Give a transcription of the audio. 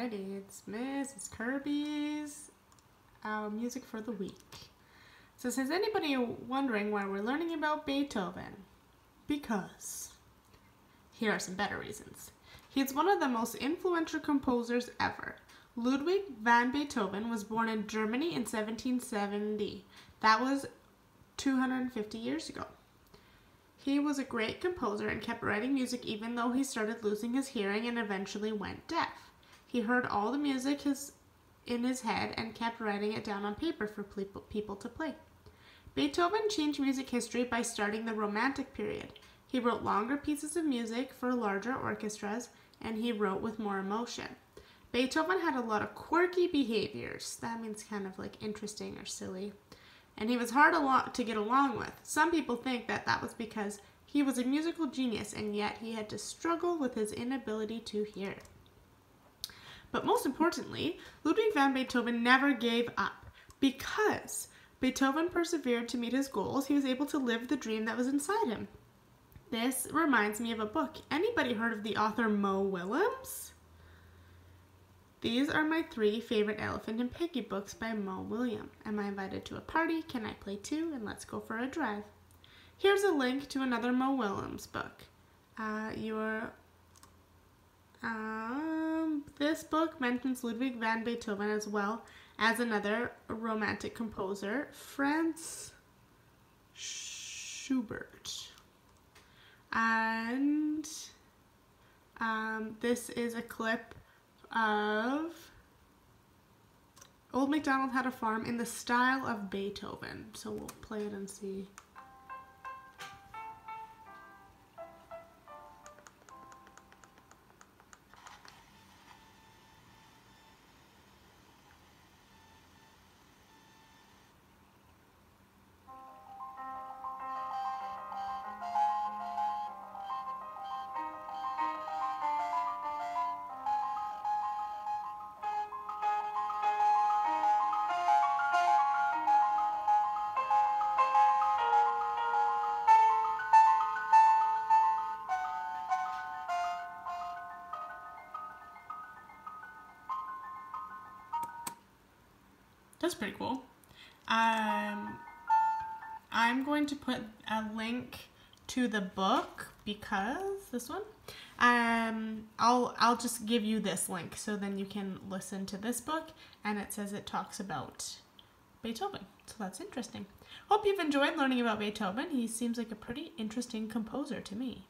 Alrighty, it's Mrs. Kirby's music for the week. So is anybody wondering why we're learning about Beethoven? Because here are some better reasons. He's one of the most influential composers ever. Ludwig van Beethoven was born in Germany in 1770. That was 250 years ago. He was a great composer and kept writing music even though he started losing his hearing and eventually went deaf. He heard all the music in his head and kept writing it down on paper for people to play. Beethoven changed music history by starting the Romantic period. He wrote longer pieces of music for larger orchestras, and he wrote with more emotion. Beethoven had a lot of quirky behaviors. That means kind of like interesting or silly. And he was hard to get along with. Some people think that that was because he was a musical genius and yet he had to struggle with his inability to hear. But most importantly, Ludwig van Beethoven never gave up. Because Beethoven persevered to meet his goals, he was able to live the dream that was inside him. This reminds me of a book. Anybody heard of the author Mo Willems? These are my 3 favorite Elephant and Piggy books by Mo Willems. Am I invited to a party? Can I play too? And let's go for a drive. Here's a link to another Mo Willems book. This book mentions Ludwig van Beethoven as well as another Romantic composer, Franz Schubert. And this is a clip of Old MacDonald Had a Farm in the style of Beethoven. So we'll play it and see. That's pretty cool. I'm going to put a link to the book because this one. I'll just give you this link so then you can listen to this book, and it says it talks about Beethoven. So that's interesting. Hope you've enjoyed learning about Beethoven. He seems like a pretty interesting composer to me.